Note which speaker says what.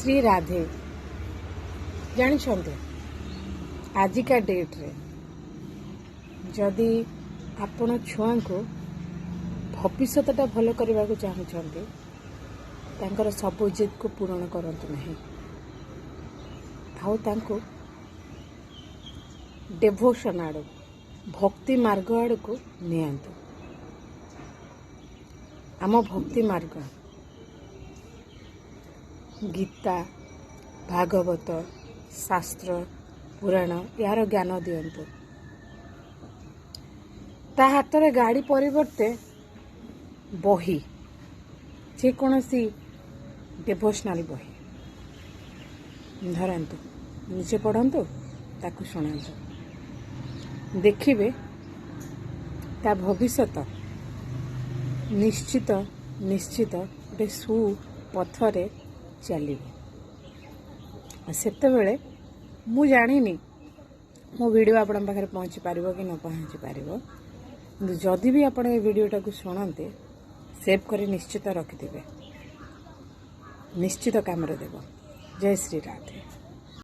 Speaker 1: श्री राधे जानते आजिका डेट रे जदि आपण छुआ को भविष्यटा भल करने को चाहते तांकर सब जिद को पूरण करतु नहीं आउ डेभोशन आड़ भक्ति मार्ग आड़ को नियंतु आम भक्ति मार्ग गीता भागवत शास्त्र पुराण यार ज्ञान दिंतु ता हाथ रे गाड़ी परिवर्ते बही जेकोसी डेभोशनाल बही धरतु निजे पढ़तु ताकू शुणु देखिए ता भविष्यत निश्चित निश्चित गोटे सुपथरे चलो सेतेबेले मु जानिनी मो वीडियो आपण पाखे पहुँची पार कि न पहुँची पार जदि भी आप वीडियोटा को शुणते सेव कर निश्चित रखिथे निश्चित काम देव। जय श्री राधे।